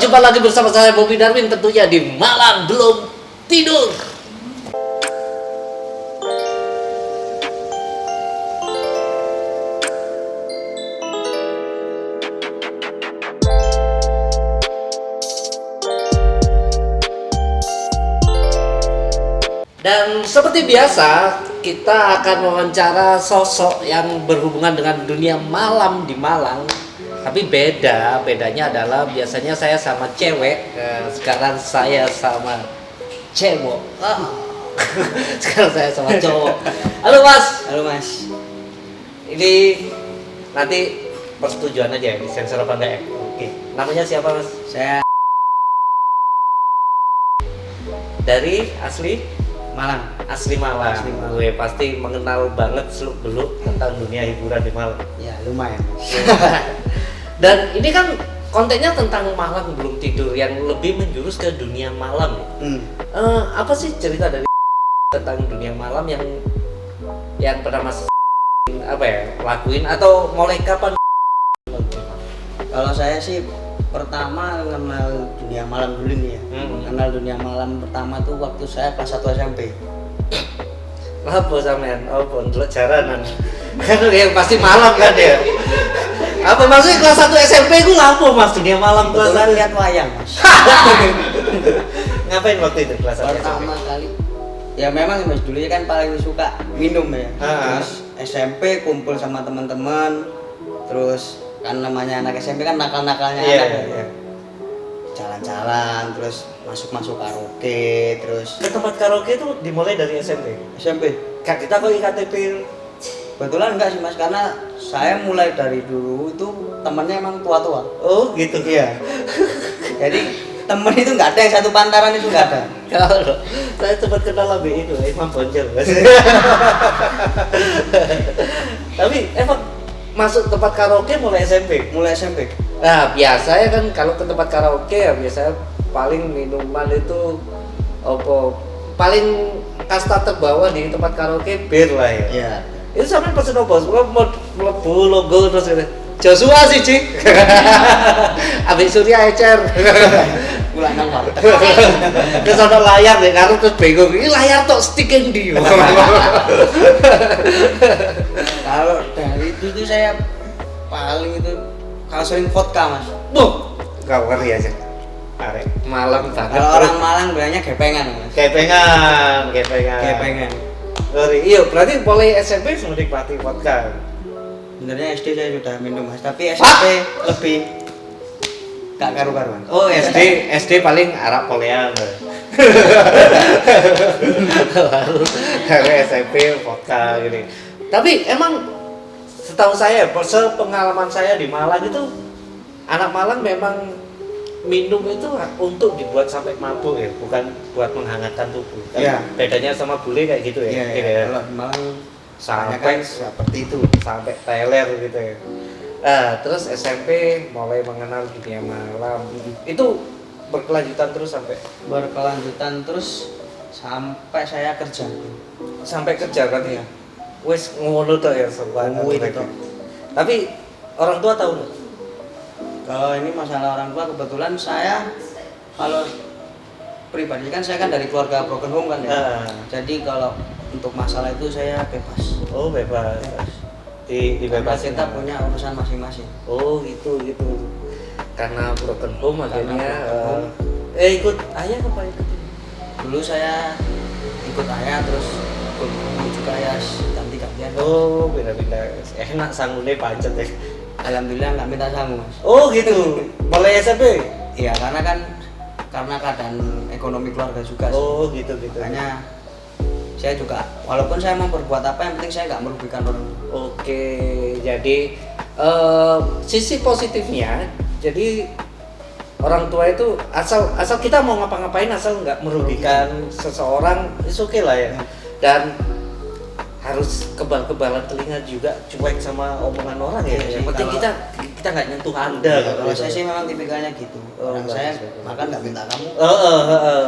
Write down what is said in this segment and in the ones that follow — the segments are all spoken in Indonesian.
jumpa lagi bersama saya Bobby Darwin tentunya di Malam Belum Tidur. Dan seperti biasa, kita akan wawancara sosok yang berhubungan dengan dunia malam di Malang. Tapi bedanya adalah biasanya saya sama cewek, sekarang saya sama cewek. Sekarang saya sama cowok. Halo Mas. Halo Mas. Ini nanti persetujuan aja, sensor apa enggak ya? Oke. Namanya siapa Mas? Saya Dari asli Malang. Asli Malang. Asli Malang. Gue pasti mengenal banget seluk-beluk tentang dunia hiburan di Malang. Ya lumayan. Dan ini kan kontennya tentang Malang Belum Tidur yang lebih menjurus ke dunia malam. Apa sih cerita dari tentang dunia malam yang pernah Mas lakuin atau mulai kapan? Kalau saya sih pertama kenal dunia malam dulu nih ya. Kenal dunia malam pertama tuh waktu saya kelas 1 SMP. Apa sampean? Apa ndelok jaranan? Kan yang pasti malam kan ya. Apa maksudnya kelas 1 SMP gue lapo Mas dunia malam kelas Kebetulan 1? lihat wayang Mas. Ngapain waktu itu kelas 1 Pertama kali ya memang Mas dulu kan paling suka minum ya. Terus SMP kumpul sama teman-teman. Terus kan namanya anak SMP kan nakal-nakalnya anak ya. Jalan-jalan terus masuk karaoke terus Ke tempat karaoke itu dimulai dari SMP. SMP. Kak kita kok IKTP. Kebetulan enggak sih Mas karena saya mulai dari dulu itu temennya emang tua-tua. Oh gitu. Iya. Jadi temen itu nggak ada yang satu pantaran itu nggak ada. Kalau saya sempat kenal lebih itu Imam Bonjol. Tapi emang masuk tempat karaoke mulai SMP. Mulai SMP. Nah biasa ya kan kalau ke tempat karaoke ya biasanya paling minuman itu paling kasta terbawah di tempat karaoke bir lah ya. Iya. Itu sampai pesen apa? Mau mlebu logo terus gitu. Joshua sih Cik. Abis Surya Ecer. Pulang nang warteg. Terus ada layar deh, karena terus bingung. Ini layar tok stick yang di. Kalau dari itu tuh saya paling itu kalau sering vodka Mas. Kau ngeri aja. Arek malam banget. Kalau orang Malang bilangnya gepengan Mas. Gepengan. Gepengan. Ngeri. Iya, berarti mulai SMP sudah menikmati vodka. Sebenarnya SD saya sudah minum Mas, tapi SMP lebih gak karu-karuan. Oh, SD paling arak polean. Baru dari SMP vodka gini. Tapi emang setahu saya, pengalaman saya di Malang itu anak Malang memang minum itu untuk dibuat sampai mabuk ya, bukan buat menghangatkan tubuh. Iya. Bedanya sama bule kayak gitu ya. Iya. Kalau di Malang Sampai seperti itu. sampai teler gitu ya. Nah, terus SMP mulai mengenal dunia malam. Itu berkelanjutan terus Berkelanjutan terus sampai saya kerja. sampai kerja kan ya. Wes ngono tuh ya sobat. Ngono itu. Tapi orang tua tahu nggak? Kalau ini masalah orang tua kebetulan saya kalau pribadi kan saya kan dari keluarga broken home kan ya. Jadi kalau untuk masalah itu saya bebas. Oh bebas. Dibebasin. Kita punya urusan masing-masing. Oh gitu. Karena broken home Karena akhirnya broken home. ikut ayah apa ikut? Dulu saya ikut ayah terus ikut ibu juga ya ganti-gantian. Oh beda-beda. Enak sanggulnya pacet ya. Alhamdulillah nggak minta sanggup Mas. Oh gitu. Mulai SMP? Iya karena keadaan ekonomi keluarga juga sih. Oh gitu. Makanya saya juga walaupun saya mau berbuat apa yang penting saya nggak merugikan orang. Oke, jadi sisi positifnya, jadi orang tua itu asal kita mau ngapa-ngapain asal nggak merugikan seseorang, itu oke lah ya. Dan harus kebal-kebalan telinga juga, cuek sama omongan orang ya. Yang penting kita nggak nyentuh Anda. Kalau saya sih memang tipikalnya gitu. Orang saya makan nggak minta kamu.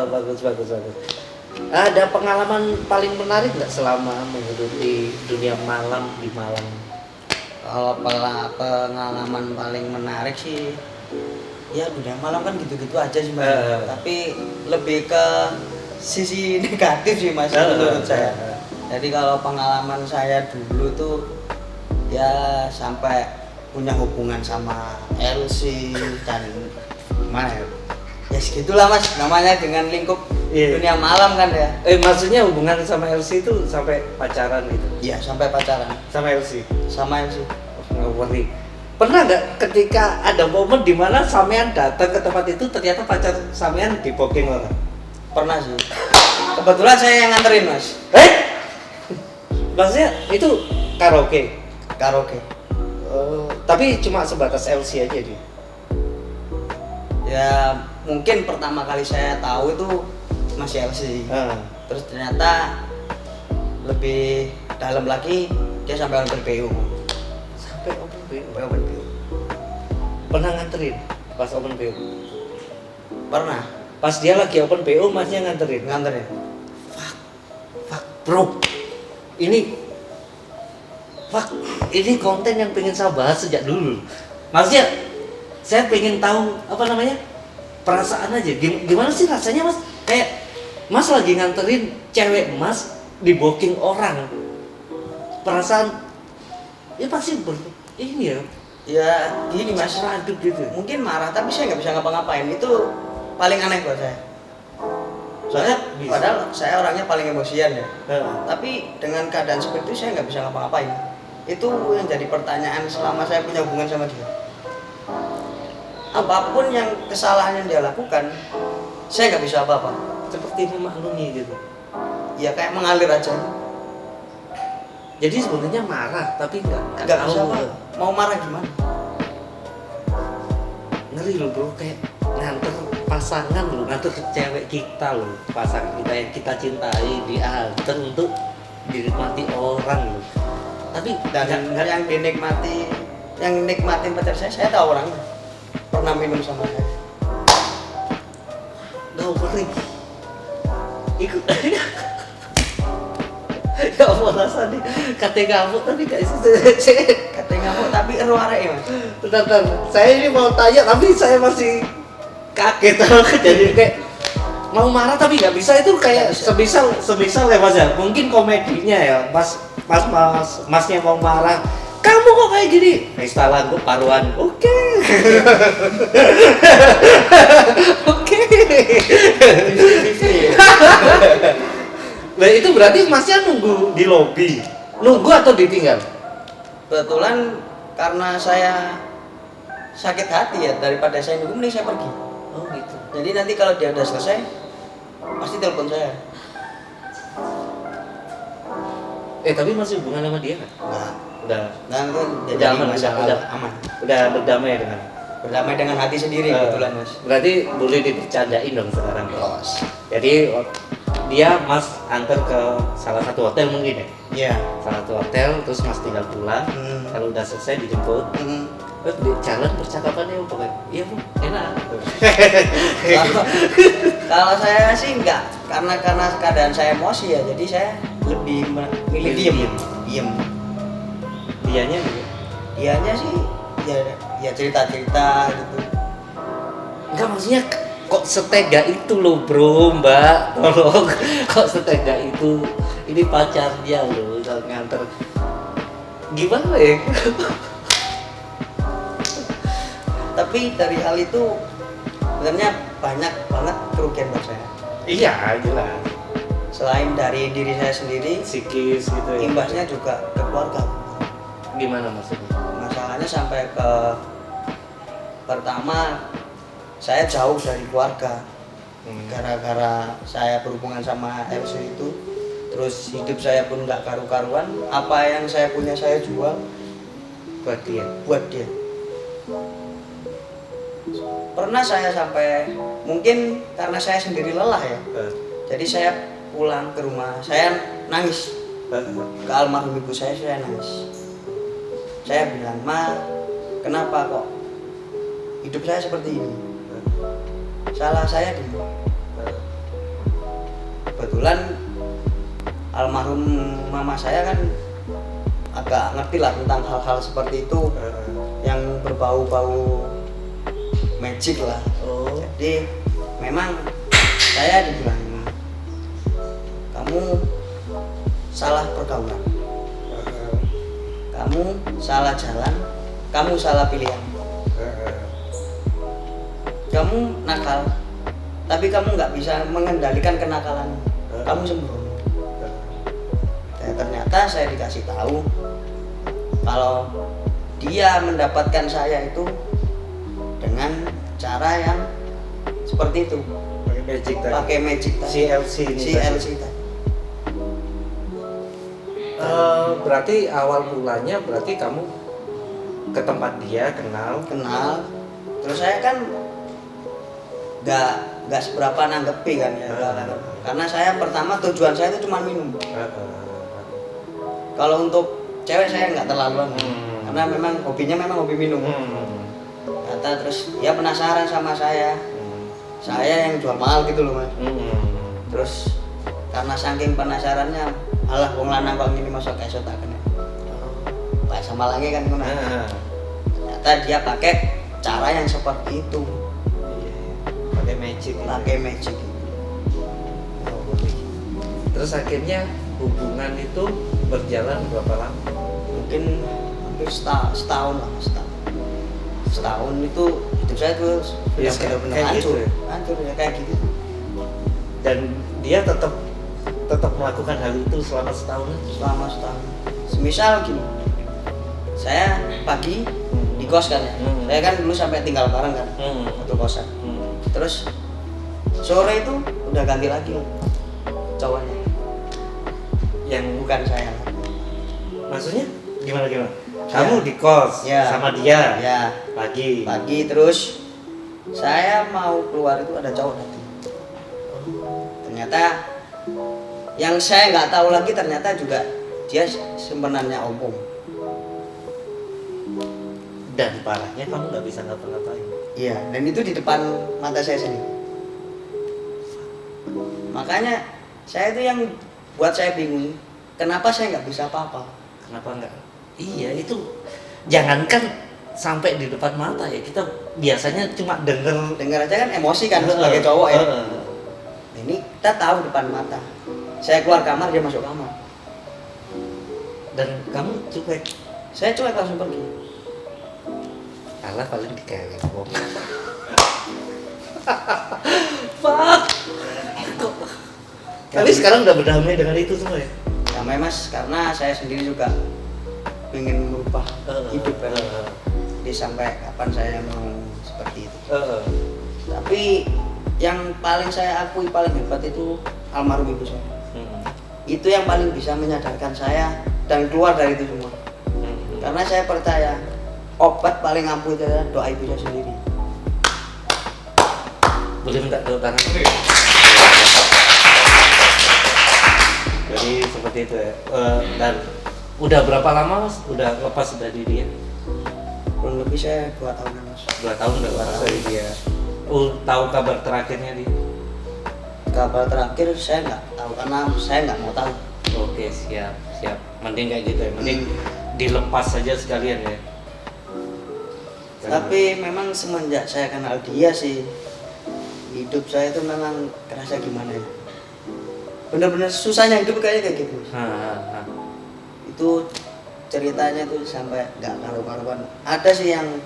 Bagus. Ada pengalaman paling menarik nggak selama menghidupi dunia malam di Malang? Kalau pengalaman paling menarik sih ya dunia malam kan gitu-gitu aja sih mas. Tapi lebih ke sisi negatif sih mas menurut saya. Jadi kalau pengalaman saya dulu tuh ya sampai punya hubungan sama LC dan mana ya? Ya segitulah mas, namanya dengan lingkup dunia malam kan ya. Maksudnya hubungan sama LC itu sampai pacaran gitu? Iya sampai pacaran. Sama LC? Sama LC. Ngeri. Pernah nggak ketika ada momen di mana sampean datang ke tempat itu ternyata pacar sampean di booking orang? Pernah sih. Kebetulan saya yang nganterin mas. Maksudnya itu karaoke? Karaoke. Tapi cuma sebatas LC aja dia? Ya mungkin pertama kali saya tahu itu masih LC. Terus ternyata lebih dalam lagi dia sampai open PO. Sampai open PO? Open PO. Pernah nganterin pas open PO? Pernah. Pas dia lagi open PO masnya nganterin? Nganterin. Fuck bro, ini konten yang pengen saya bahas sejak dulu. Maksudnya saya pengen tahu apa namanya, perasaan aja. Gimana sih rasanya mas? Kayak mas lagi nganterin cewek mas di booking orang. Perasaan ya pasti ini ya. Ya gini mas. Aduk gitu. Mungkin marah tapi saya nggak bisa ngapa-ngapain. Itu paling aneh buat saya. Soalnya padahal saya orangnya paling emosian ya. Tapi dengan keadaan seperti itu saya nggak bisa ngapa-ngapain. Itu yang jadi pertanyaan selama saya punya hubungan sama dia. Apapun yang kesalahan yang dia lakukan, saya nggak bisa apa-apa. Seperti memaklumi gitu. Ya kayak mengalir aja. Jadi sebenarnya marah tapi nggak bisa tahu apa. Mau marah gimana? Ngeri loh bro, kayak nganter pasangan loh, nganter cewek kita loh, pasangan kita yang kita cintai diantar untuk dinikmati orang loh. Tapi dan yang dinikmati, yang nikmatin pacar saya tahu orangnya. Pernah minum sama saya. Gak ngeri. Ikut. Ya Allah rasanya kata ngamuk tapi gak sih. Kata ngamuk tapi eru arek ya mas. Bentar, saya ini mau tanya tapi saya masih kaget. Jadi kayak mau marah tapi nggak bisa, itu kayak semisal ya mas ya, mungkin komedinya ya masnya mau marah, kamu kok kayak gini, istilah gue paruan, oke. Nah itu berarti masnya nunggu di lobi, nunggu atau ditinggal? Kebetulan karena saya sakit hati ya, daripada saya nunggu mending saya pergi. Oh gitu. Jadi nanti kalau dia udah selesai pasti telepon saya. Tapi masih hubungan sama dia kan? Nah, udah aman, aman. Udah berdamai dengan hati sendiri kebetulan mas. Berarti boleh dibercandain dong sekarang. Los. Jadi dia mas antar ke salah satu hotel mungkin ya? Iya. Salah satu hotel, terus mas tinggal pulang. Kalau udah selesai dijemput. Terus di jalan percakapannya pokoknya, iya bu, enak. Kalau saya sih enggak, karena keadaan saya emosi ya, jadi saya lebih milih diem. Dianya sih ya cerita-cerita gitu. Enggak, maksudnya kok setega itu loh bro, mbak, tolong. Kok setega itu, ini pacarnya loh, nganter. Gimana ya? Tapi dari hal itu sebenarnya banyak banget kerugian buat saya. Iya, jelas. Selain dari diri saya sendiri, psikis gitu ya. Imbasnya juga ke keluarga. Gimana maksudnya? Masalahnya sampai ke pertama saya jauh dari keluarga. Gara-gara saya berhubungan sama MC itu, terus hidup saya pun nggak karu-karuan. Apa yang saya punya saya jual buat dia. Pernah saya sampai, mungkin karena saya sendiri lelah ya, jadi saya pulang ke rumah, saya nangis ke almarhum ibu saya nangis. Saya bilang, ma, kenapa kok hidup saya seperti ini? Salah saya di mana? Kebetulan almarhum mama saya kan agak ngerti lah tentang hal-hal seperti itu yang berbau-bau magic lah. Oh. Jadi memang saya dibilang kamu salah pergaulan, kamu salah jalan, kamu salah pilihan, kamu nakal tapi kamu nggak bisa mengendalikan kenakalan, kamu sembrono. Dan ternyata saya dikasih tahu kalau dia mendapatkan saya itu dengan cara yang seperti itu, pakai magic tadi. CLC ini CLC tadi. Berarti awal mulanya berarti kamu ke tempat dia kenal. Terus saya kan nggak seberapa nanggepi kan ya, karena saya pertama tujuan saya itu cuma minum. Kalau untuk cewek saya nggak terlaluan, karena memang hobinya memang hobi minum. Kata terus dia penasaran sama saya yang jual mahal gitu loh mas. Terus karena saking penasarannya, alah wong lanang kok ngene masa kayak tak kena. Pak sama lagi kan ngono. Ternyata dia pakai cara yang seperti itu. Pakai magic. Pakai magic. Terus akhirnya hubungan itu berjalan berapa lama? Mungkin hampir setahun lah, setahun itu hidup saya tuh Ya, benar-benar kayak hancur, gitu ya? hancur ya kayak gitu. Dan dia tetap melakukan hal itu selama setahun. Selama setahun. Semisal gini, saya pagi di kos kan ya, saya kan dulu sampai tinggal bareng kan, satu kosan. Terus sore itu udah ganti lagi cowoknya, yang bukan saya. Maksudnya gimana? Kamu di kos Ya. sama dia Ya, pagi. terus saya mau keluar itu ada cowok datang. Ternyata yang saya nggak tahu lagi ternyata juga dia sebenarnya om. Dan parahnya kamu nggak bisa ngapa-ngapain. Iya, dan itu di depan mata saya sendiri. Makanya saya itu yang buat saya bingung, kenapa saya nggak bisa apa-apa? Kenapa nggak? Iya itu, jangankan sampai di depan mata ya, kita biasanya cuma Dengar aja kan emosi kan sebagai cowok ya. Ini kita tahu depan mata. Saya keluar kamar, dia masuk kamar. Dan kamu cuek. Saya cuek langsung pergi. Alah paling dikelepon. Fuck. Tapi sekarang udah berdamai dengan itu semua ya? Damai mas, karena saya sendiri juga ingin merubah hidup ya. Jadi sampai kapan saya mau seperti itu. Tapi yang paling saya akui paling hebat itu almarhum ibu saya. Itu yang paling bisa menyadarkan saya dan keluar dari itu semua. Karena saya percaya obat paling ampuh itu adalah doa ibu saya sendiri. Boleh minta tepuk tangan? Jadi seperti itu ya. Dan udah berapa lama mas? Udah lepas dari dia? Kurang lebih saya 2 tahun mas. 2 tahun udah lepas dari dia. Tahu kabar terakhirnya dia? Kabar terakhir saya nggak tahu karena saya nggak mau tahu. Oke siap. Mending kayak gitu ya. Mending dilepas saja sekalian ya. Tapi memang semenjak saya kenal dia sih, hidup saya itu memang kerasa gimana ya. Bener-bener susahnya hidup kayak gitu. Itu ceritanya tuh sampai nggak karu-karuan. Ada sih yang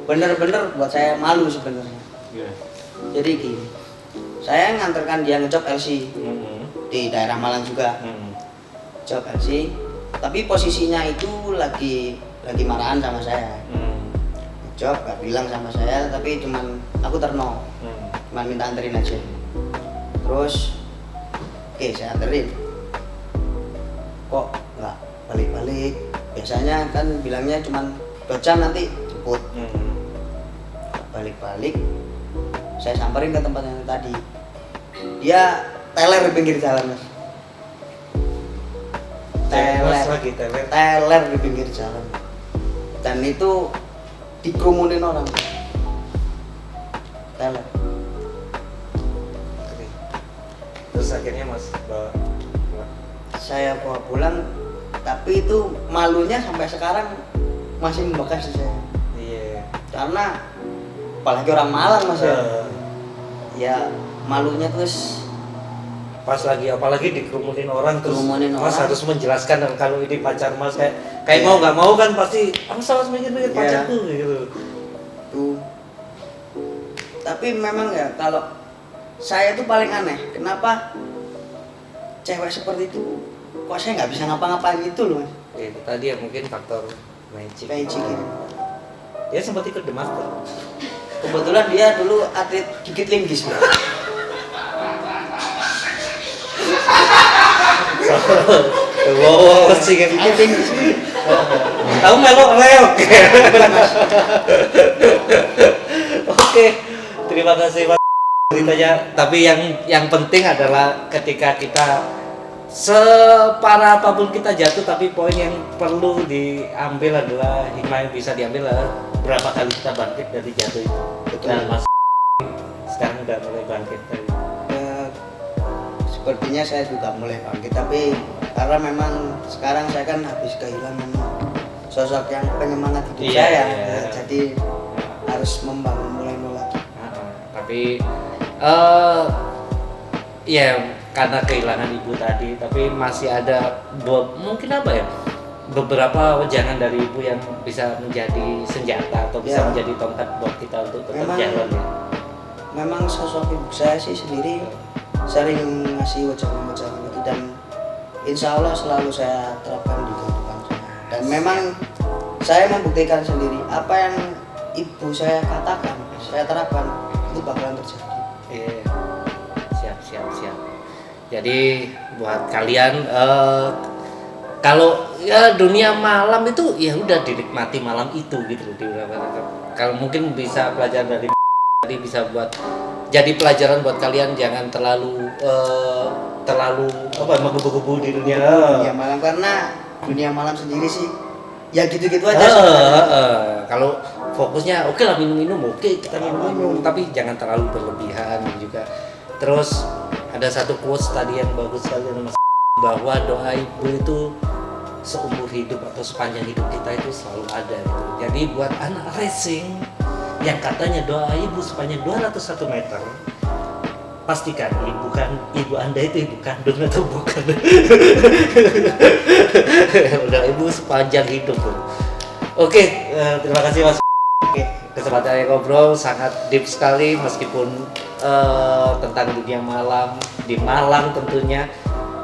bener-bener buat saya malu sebenarnya. Jadi gini, saya nganterkan dia ngejob LC di daerah Malang juga. Job LC, tapi posisinya itu lagi marahan sama saya. Job gak bilang sama saya, tapi cuman aku terno, cuman minta anterin aja. Terus oke saya anterin, kok nggak balik-balik. Biasanya kan bilangnya cuman 2 jam nanti jemput. Balik-balik, saya samperin ke tempat yang tadi. Dia teler di pinggir jalan mas. Teler di pinggir jalan. Dan itu dikerumunin orang. Teler. Terus akhirnya mas bawa. Saya bawa pulang, tapi itu malunya sampai sekarang masih membekas di saya. Iya. Karena apalagi orang Malang Mas ya. Ya malunya terus pas lagi apalagi dikerumunin orang terus Kerumunin Mas orang. harus menjelaskan kalau ini pacar Mas kayak mau nggak mau kan pasti Mas harus mikir-mikir Iya. pacarku gitu. tuh. Tapi memang ya kalau saya tuh paling aneh, kenapa cewek seperti itu kok saya nggak bisa ngapa-ngapain gitu loh Mas. Ya, itu tadi ya mungkin faktor magic. Magic gitu. Dia sempat ikut The Master. Kebetulan dia dulu atlet gigit linggis Mas. Wow, sih kayak Gigit linggis. tahu melok reok. Oke, terima kasih Mas ceritanya. Tapi yang penting adalah ketika kita separah apapun kita jatuh, tapi poin yang perlu diambil adalah hikmah yang bisa diambil adalah berapa kali kita bangkit dari jatuh itu. Betul. Dan Mas sekarang udah mulai bangkit dari. Ya, sepertinya saya juga mulai bangkit, tapi karena memang sekarang saya kan habis kehilangan sosok yang penyemangat hidup Iya, saya, iya. ya, jadi harus membangun mulai nol lagi. Tapi ya karena kehilangan ibu tadi, tapi masih ada mungkin apa ya beberapa wejangan dari ibu yang bisa menjadi senjata atau bisa Ya. menjadi tongkat buat kita untuk tetap Memang- jalan ya. Memang sosok ibu saya sih sendiri sering ngasih wejangan-wejangan itu, dan insya Allah selalu saya terapkan di kehidupan saya. Dan memang saya membuktikan sendiri apa yang ibu saya katakan, saya terapkan, itu bakalan terjadi. Iya. Siap. Jadi buat kalian kalau ya dunia malam itu ya udah dinikmati malam itu gitu loh. Kalau mungkin bisa pelajaran dari tadi bisa buat jadi pelajaran buat kalian, jangan terlalu menggebu-gebu di dunia. Dunia malam, karena dunia malam sendiri sih ya gitu-gitu aja sebenarnya. Kalau fokusnya oke lah minum-minum, oke kita minum-minum, tapi jangan terlalu berlebihan juga. Terus ada satu quotes tadi yang bagus sekali Mas, bahwa doa ibu itu seumur hidup atau sepanjang hidup kita itu selalu ada gitu. Jadi buat anak racing yang katanya doa ibu sepanjang 201 meter, pastikan ibu Anda itu ibu kandung atau bukan. Udah ibu sepanjang hidup tuh. Oke, terima kasih Mas. Oke. Kesempatan yang ngobrol sangat deep sekali, meskipun tentang dunia malam di Malang tentunya,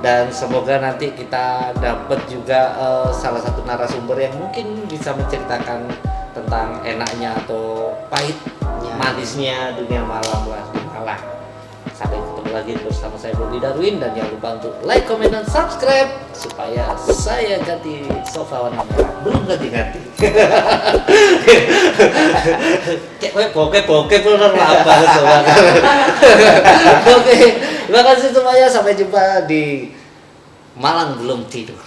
dan semoga nanti kita dapat juga salah satu narasumber yang mungkin bisa menceritakan tentang enaknya atau pahit manisnya dunia malam lah di Malang. Sampai ketemu lagi bersama saya Bobby Darwin, dan jangan lupa untuk like, comment, dan subscribe supaya saya ganti sofa warna merah. Belum ganti-ganti. Kayak bokep bener apa sofa. Oke, terima kasih semuanya, sampai jumpa di Malang Belum Tidur.